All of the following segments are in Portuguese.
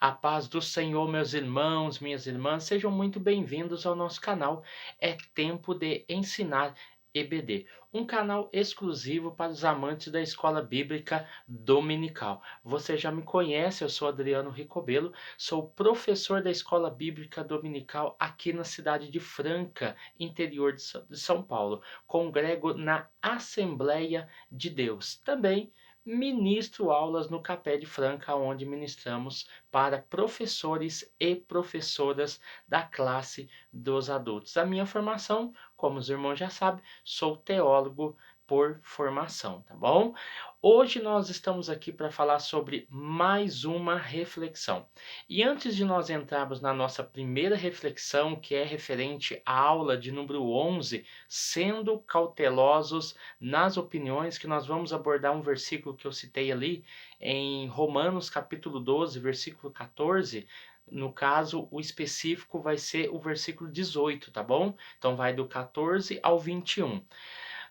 A paz do Senhor, meus irmãos, minhas irmãs, sejam muito bem-vindos ao nosso canal. É tempo de ensinar EBD, um canal exclusivo para os amantes da escola bíblica dominical. Você já me conhece, eu sou Adriano Ricobelo, sou professor da escola bíblica dominical aqui na cidade de Franca, interior de São Paulo. Congrego na Assembleia de Deus. Também ministro aulas no Capé de Franca, onde ministramos para professores e professoras da classe dos adultos. A minha formação, como os irmãos já sabem, sou teólogo por formação, tá bom? Hoje nós estamos aqui para falar sobre mais uma reflexão. E antes de nós entrarmos na nossa primeira reflexão, que é referente à aula de número 11, sendo cautelosos nas opiniões, que nós vamos abordar um versículo que eu citei ali, em Romanos capítulo 12, versículo 14, no caso, o específico vai ser o versículo 18, tá bom? Então vai do 14 ao 21.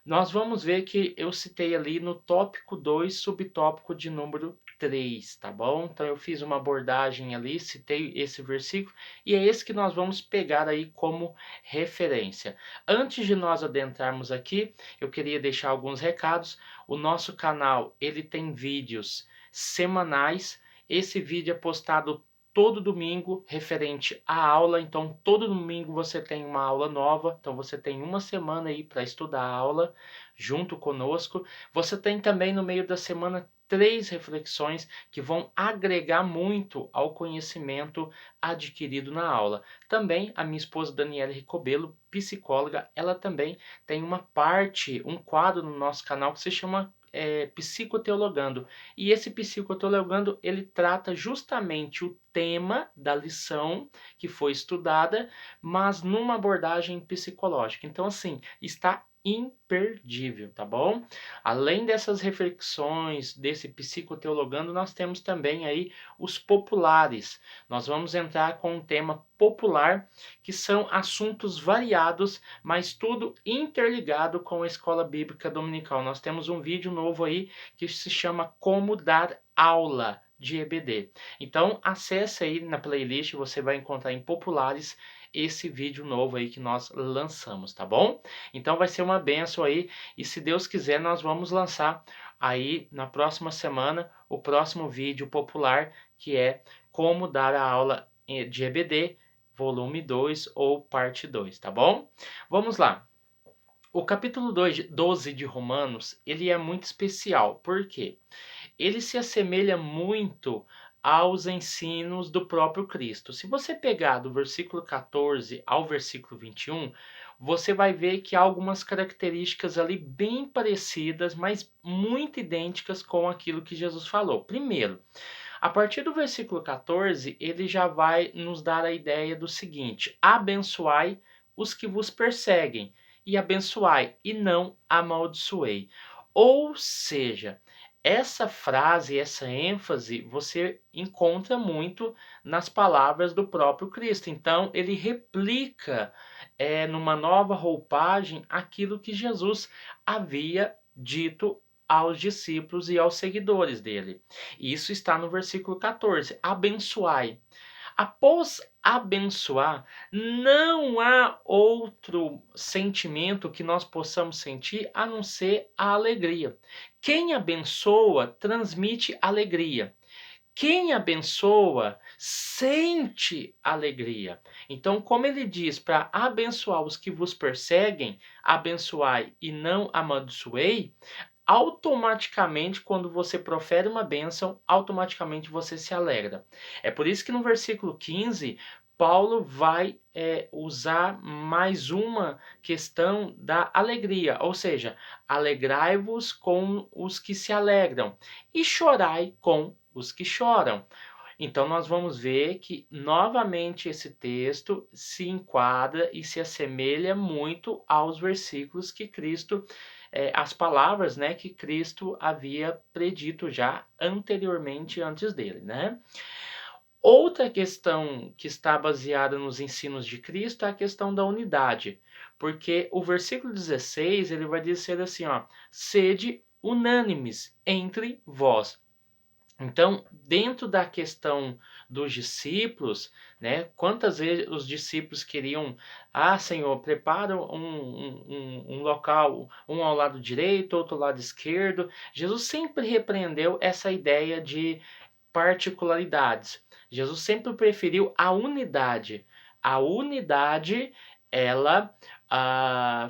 Nós vamos ver que eu citei ali no tópico 2, subtópico de número 3, tá bom? Então eu fiz uma abordagem ali, citei esse versículo, e é esse que nós vamos pegar aí como referência. Antes de nós adentrarmos aqui, eu queria deixar alguns recados. O nosso canal, ele tem vídeos semanais. Esse vídeo é postado todo domingo referente à aula, então todo domingo você tem uma aula nova, então você tem uma semana aí para estudar a aula junto conosco. Você tem também no meio da semana 3 reflexões que vão agregar muito ao conhecimento adquirido na aula. Também a minha esposa Daniela Ricobelo, psicóloga, ela também tem uma parte, um quadro no nosso canal que se chama Psicoteologando. E esse Psicoteologando, ele trata justamente o tema da lição que foi estudada, mas numa abordagem psicológica. Então, assim, está imperdível, tá bom? Além dessas reflexões, desse psicoteologando, nós temos também aí os populares. Nós vamos entrar com um tema popular, que são assuntos variados, mas tudo interligado com a escola bíblica dominical. Nós temos um vídeo novo aí que se chama Como Dar Aula de EBD. Então, acesse aí na playlist, você vai encontrar em populares esse vídeo novo aí que nós lançamos, tá bom? Então vai ser uma benção aí, e se Deus quiser nós vamos lançar aí na próxima semana o próximo vídeo popular, que é Como Dar a Aula de EBD, volume 2 ou parte 2, tá bom? Vamos lá. O capítulo 12 de Romanos, ele é muito especial, por quê? Ele se assemelha muito aos ensinos do próprio Cristo. Se você pegar do versículo 14 ao versículo 21, você vai ver que há algumas características ali bem parecidas, mas muito idênticas com aquilo que Jesus falou. Primeiro, a partir do versículo 14, ele já vai nos dar a ideia do seguinte: abençoai os que vos perseguem, e abençoai, e não amaldiçoei. Ou seja, essa frase, essa ênfase, você encontra muito nas palavras do próprio Cristo. Então, ele replica, numa nova roupagem, aquilo que Jesus havia dito aos discípulos e aos seguidores dele. Isso está no versículo 14. Abençoai. Após abençoar, não há outro sentimento que nós possamos sentir a não ser a alegria. Quem abençoa transmite alegria. Quem abençoa sente alegria. Então, como ele diz para abençoar os que vos perseguem, abençoai e não amaldiçoei, automaticamente, quando você profere uma bênção, automaticamente você se alegra. É por isso que no versículo 15, Paulo vai usar mais uma questão da alegria, ou seja, alegrai-vos com os que se alegram e chorai com os que choram. Então nós vamos ver que novamente esse texto se enquadra e se assemelha muito aos versículos que Cristo, as palavras, né, que Cristo havia predito já anteriormente antes dele, né? Outra questão que está baseada nos ensinos de Cristo é a questão da unidade, porque o versículo 16 ele vai dizer assim, ó, sede unânimes entre vós. Então, dentro da questão dos discípulos, né, quantas vezes os discípulos queriam, Senhor, prepara um local, um ao lado direito, outro ao lado esquerdo. Jesus sempre repreendeu essa ideia de particularidades. Jesus sempre preferiu a unidade. A unidade, ela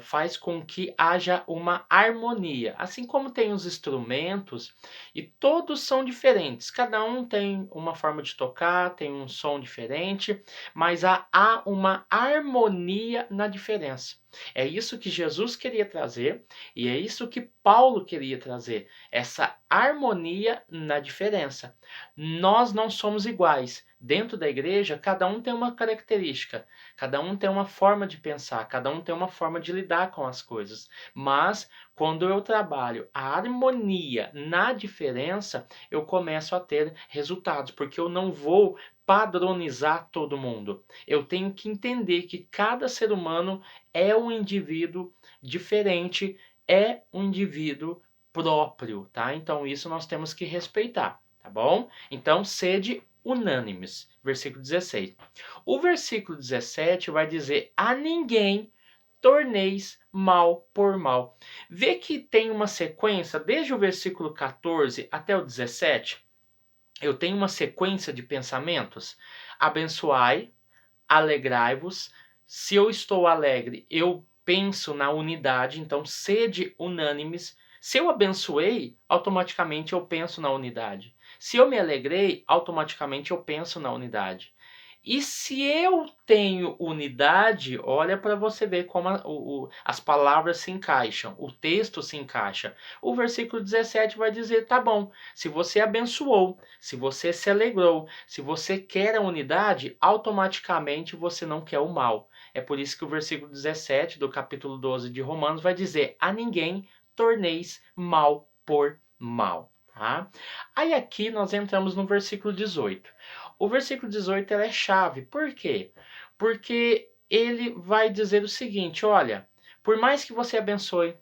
faz com que haja uma harmonia. Assim como tem os instrumentos, e todos são diferentes. Cada um tem uma forma de tocar, tem um som diferente, mas há uma harmonia na diferença. É isso que Jesus queria trazer e é isso que Paulo queria trazer. Essa harmonia na diferença. Nós não somos iguais. Dentro da igreja, cada um tem uma característica, cada um tem uma forma de pensar, cada um tem uma forma de lidar com as coisas. Mas quando eu trabalho a harmonia na diferença, eu começo a ter resultados, porque eu não vou padronizar todo mundo. Eu tenho que entender que cada ser humano é um indivíduo diferente, é um indivíduo próprio, tá? Então isso nós temos que respeitar, tá bom? Então sede unânimes, versículo 16. O versículo 17 vai dizer: a ninguém torneis mal por mal. Vê que tem uma sequência, desde o versículo 14 até o 17, eu tenho uma sequência de pensamentos. Abençoai, alegrai-vos. Se eu estou alegre, eu penso na unidade, então sede unânimes. Se eu abençoei, automaticamente eu penso na unidade. Se eu me alegrei, automaticamente eu penso na unidade. E se eu tenho unidade, olha para você ver como as palavras se encaixam, o texto se encaixa. O versículo 17 vai dizer: tá bom, se você abençoou, se você se alegrou, se você quer a unidade, automaticamente você não quer o mal. É por isso que o versículo 17 do capítulo 12 de Romanos vai dizer: a ninguém torneis mal por mal. Tá? Aí aqui nós entramos no versículo 18. O versículo 18 é chave. Por quê? Porque ele vai dizer o seguinte: olha, por mais que você abençoe,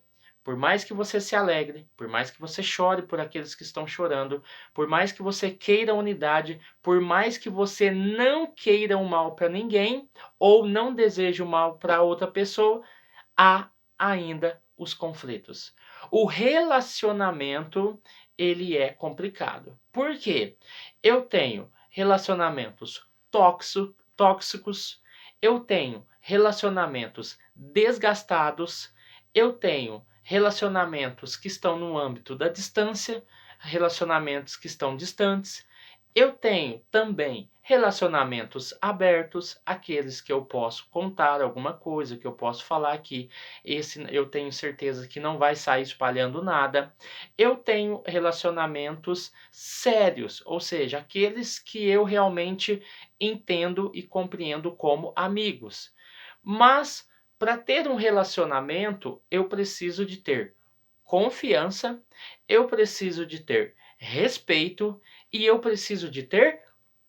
por mais que você se alegre, por mais que você chore por aqueles que estão chorando, por mais que você queira unidade, por mais que você não queira o mal para ninguém ou não deseje o mal para outra pessoa, há ainda os conflitos. O relacionamento, ele é complicado. Por quê? Eu tenho relacionamentos tóxicos, eu tenho relacionamentos desgastados, eu tenho relacionamentos que estão no âmbito da distância, relacionamentos que estão distantes. Eu tenho também relacionamentos abertos, aqueles que eu posso contar alguma coisa, que eu posso falar aqui. Esse eu tenho certeza que não vai sair espalhando nada. Eu tenho relacionamentos sérios, ou seja, aqueles que eu realmente entendo e compreendo como amigos. Mas para ter um relacionamento, eu preciso de ter confiança, eu preciso de ter respeito e eu preciso de ter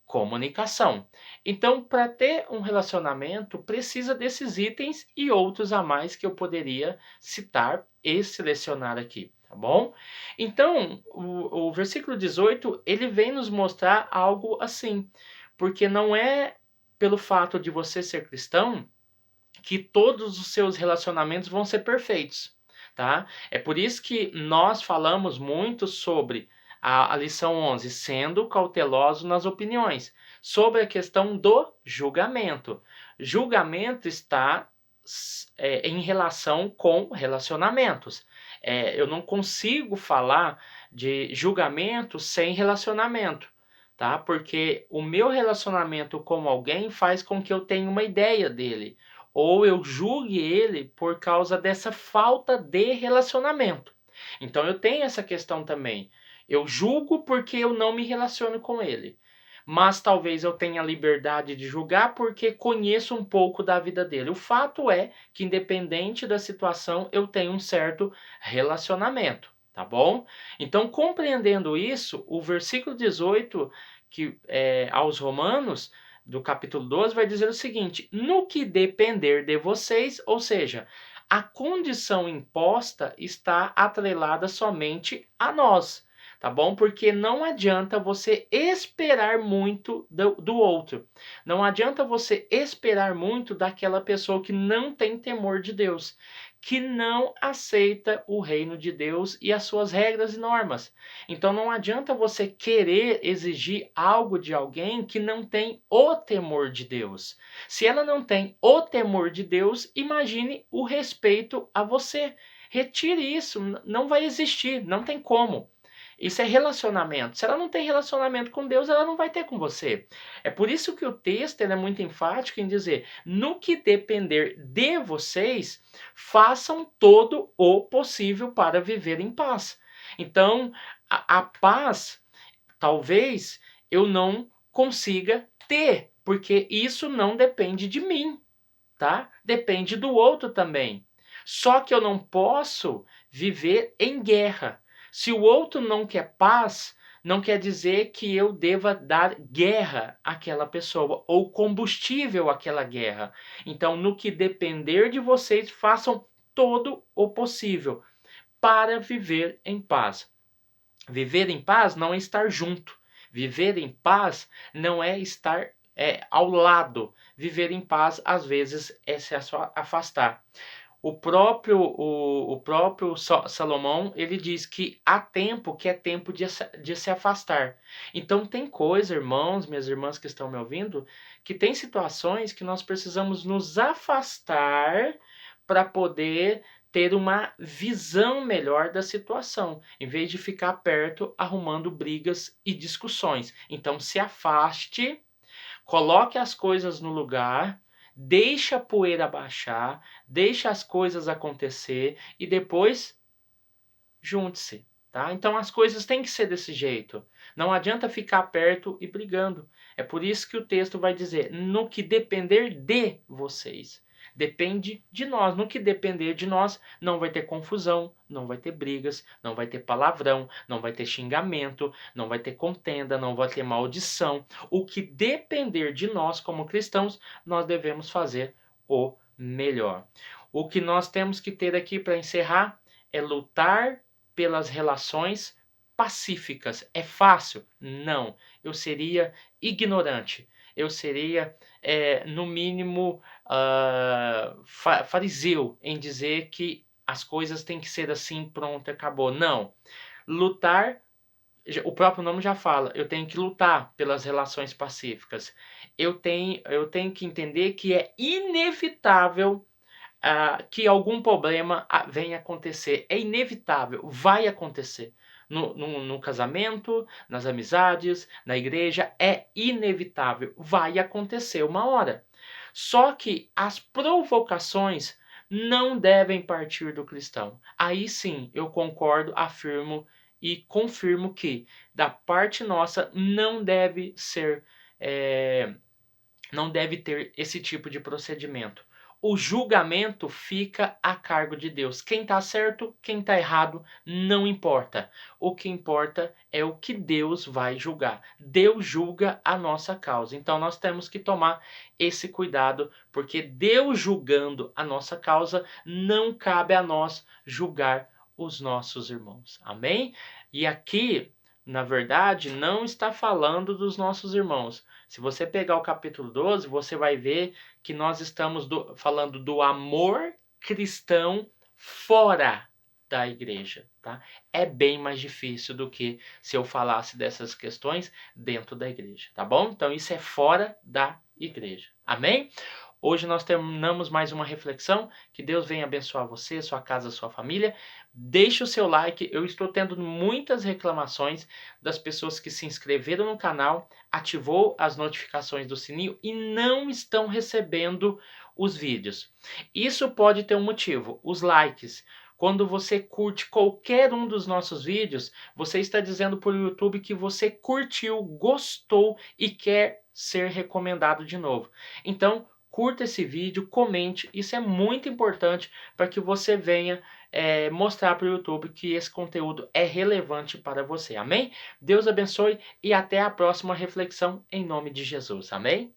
comunicação. Então, para ter um relacionamento, precisa desses itens e outros a mais que eu poderia citar e selecionar aqui, tá bom? Então, o versículo 18, ele vem nos mostrar algo assim, porque não é pelo fato de você ser cristão que todos os seus relacionamentos vão ser perfeitos, tá? É por isso que nós falamos muito sobre a lição 11, sendo cauteloso nas opiniões, sobre a questão do julgamento. Julgamento está em relação com relacionamentos. Eu não consigo falar de julgamento sem relacionamento, tá? Porque o meu relacionamento com alguém faz com que eu tenha uma ideia dele ou eu julgue ele por causa dessa falta de relacionamento. Então eu tenho essa questão também. Eu julgo porque eu não me relaciono com ele. Mas talvez eu tenha liberdade de julgar porque conheço um pouco da vida dele. O fato é que, independente da situação, eu tenho um certo relacionamento, tá bom? Então, compreendendo isso, o versículo 18 aos Romanos do capítulo 12 vai dizer o seguinte: no que depender de vocês, ou seja, a condição imposta está atrelada somente a nós. tá bom? Porque não adianta você esperar muito do outro. Não adianta você esperar muito daquela pessoa que não tem temor de Deus, que não aceita o reino de Deus e as suas regras e normas. Então não adianta você querer exigir algo de alguém que não tem o temor de Deus. Se ela não tem o temor de Deus, imagine o respeito a você. Retire isso, não vai existir, não tem como. Isso é relacionamento. Se ela não tem relacionamento com Deus, ela não vai ter com você. É por isso que o texto é muito enfático em dizer: no que depender de vocês, façam todo o possível para viver em paz. Então, a paz, talvez eu não consiga ter, porque isso não depende de mim, tá? Depende do outro também. Só que eu não posso viver em guerra. Se o outro não quer paz, não quer dizer que eu deva dar guerra àquela pessoa ou combustível àquela guerra. Então, no que depender de vocês, façam todo o possível para viver em paz. Viver em paz não é estar junto. Viver em paz não é estar ao lado. Viver em paz, às vezes, é se afastar. O próprio Salomão, ele diz que há tempo que é tempo de se afastar. Então tem coisa, irmãos, minhas irmãs que estão me ouvindo, que tem situações que nós precisamos nos afastar para poder ter uma visão melhor da situação, em vez de ficar perto arrumando brigas e discussões. Então se afaste, coloque as coisas no lugar, deixa a poeira baixar, deixa as coisas acontecer e depois junte-se, tá? Então as coisas têm que ser desse jeito. Não adianta ficar perto e brigando. É por isso que o texto vai dizer: no que depender de vocês. Depende de nós. No que depender de nós, não vai ter confusão, não vai ter brigas, não vai ter palavrão, não vai ter xingamento, não vai ter contenda, não vai ter maldição. O que depender de nós como cristãos, nós devemos fazer o melhor. O que nós temos que ter aqui para encerrar é lutar pelas relações pacíficas. É fácil? Não. Eu seria ignorante. Eu seria, no mínimo, fariseu em dizer que as coisas têm que ser assim, pronto, acabou. Não. Lutar, o próprio nome já fala, eu tenho que lutar pelas relações pacíficas. Eu tenho que entender que é inevitável que algum problema venha acontecer. É inevitável, vai acontecer. No casamento, nas amizades, na igreja, é inevitável, vai acontecer uma hora. Só que as provocações não devem partir do cristão. Aí sim, eu concordo, afirmo e confirmo que, da parte nossa, não deve ser, não deve ter esse tipo de procedimento. O julgamento fica a cargo de Deus. Quem está certo, quem está errado, não importa. O que importa é o que Deus vai julgar. Deus julga a nossa causa. Então nós temos que tomar esse cuidado, porque Deus julgando a nossa causa, não cabe a nós julgar os nossos irmãos. Amém? E aqui, na verdade, não está falando dos nossos irmãos. Se você pegar o capítulo 12, você vai ver que nós estamos falando do amor cristão fora da igreja, tá? É bem mais difícil do que se eu falasse dessas questões dentro da igreja, tá bom? Então isso é fora da igreja. Amém? Hoje nós terminamos mais uma reflexão. Que Deus venha abençoar você, sua casa, sua família. Deixe o seu like. Eu estou tendo muitas reclamações das pessoas que se inscreveram no canal, ativou as notificações do sininho e não estão recebendo os vídeos. Isso pode ter um motivo, os likes. Quando você curte qualquer um dos nossos vídeos, você está dizendo para o YouTube que você curtiu, gostou e quer ser recomendado de novo. Então, curta esse vídeo, comente, isso é muito importante para que você venha mostrar para o YouTube que esse conteúdo é relevante para você, amém? Deus abençoe e até a próxima reflexão em nome de Jesus, amém?